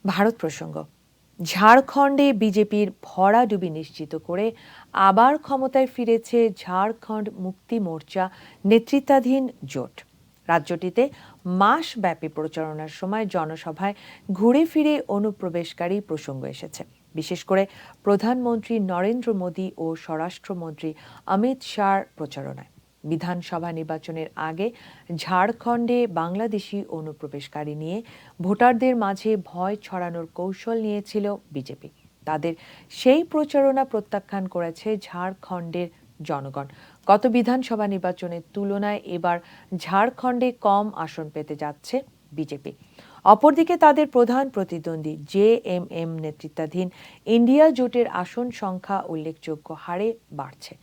ভারত প্রসঙ্গ। ঝাড়খণ্ডে বিজেপির ভরাডুবি নিশ্চিত করে আবার ক্ষমতায় ফিরেছে ঝাড়খণ্ড মুক্তি মোর্চা নেতৃত্বাধীন জোট। রাজ্যটিতে মাসব্যাপী প্রচারণার সময় জনসভায় ঘুরে ফিরে অনুপ্রবেশকারী প্রসঙ্গ এসেছে, বিশেষ করে প্রধানমন্ত্রী নরেন্দ্র মোদী ও স্বরাষ্ট্রমন্ত্রী অমিত শাহর প্রচারণায়। বিধানসভা নির্বাচনের আগে ঝাড়খণ্ডে বাংলাদেশি অনুপ্রবেশকারী নিয়ে ভোটারদের মাঝে ভয় ছড়ানোর কৌশল নিয়েছিল বিজেপি। তাদের সেই প্রচারণা প্রত্যাখ্যান করেছে ঝাড়খণ্ডের জনগণ। গত বিধানসভা নির্বাচনের তুলনায় এবার ঝাড়খণ্ডে কম আসন পেতে যাচ্ছে বিজেপি। অপরদিকে তাদের প্রধান প্রতিদ্বন্দ্বী জেএমএম নেতৃত্বাধীন ইন্ডিয়া জোটের আসন সংখ্যা উল্লেখযোগ্য হারে বাড়ছে।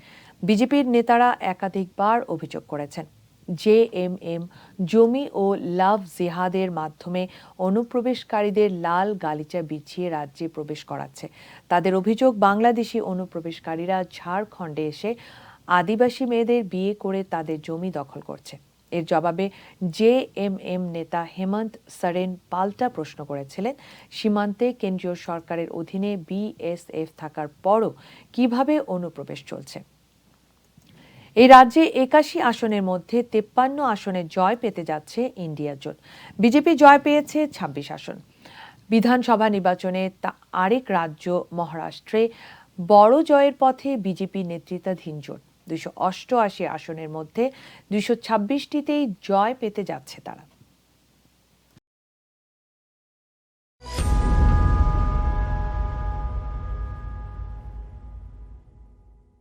বিজেপির নেতারা একাধিকবার অভিযোগ করেছেন, জেএমএম জমি ও লাভ জিহাদের মাধ্যমে অনুপ্রবেশকারীদের লাল গালিচা বিছিয়ে রাজ্যে প্রবেশ করাচ্ছে। তাদের অভিযোগ, বাংলাদেশি অনুপ্রবেশকারীরা ঝাড়খণ্ডে এসে আদিবাসী মেয়েদের বিয়ে করে তাদের জমি দখল করছে। এর জবাবে জেএমএম নেতা হেমন্ত সরেন পাল্টা প্রশ্ন করেছিলেন, সীমান্তে কেন্দ্রীয় সরকারের অধীনে বিএসএফ থাকার পরও কিভাবে অনুপ্রবেশ চলছে। এই রাজ্যে ৮১ আসনের মধ্যে ৫৩ আসনে জয় পেতে যাচ্ছে ইন্ডিয়া জোট। বিজেপি জয় পেয়েছে ২৬ আসন। বিধানসভা নির্বাচনে আরেক রাজ্য মহারাষ্ট্রে বড় জয়ের পথে বিজেপি নেতৃত্বাধীন জোট। ২৮৮ আসনের মধ্যে ২২৬টিতেই জয় পেতে যাচ্ছে তারা।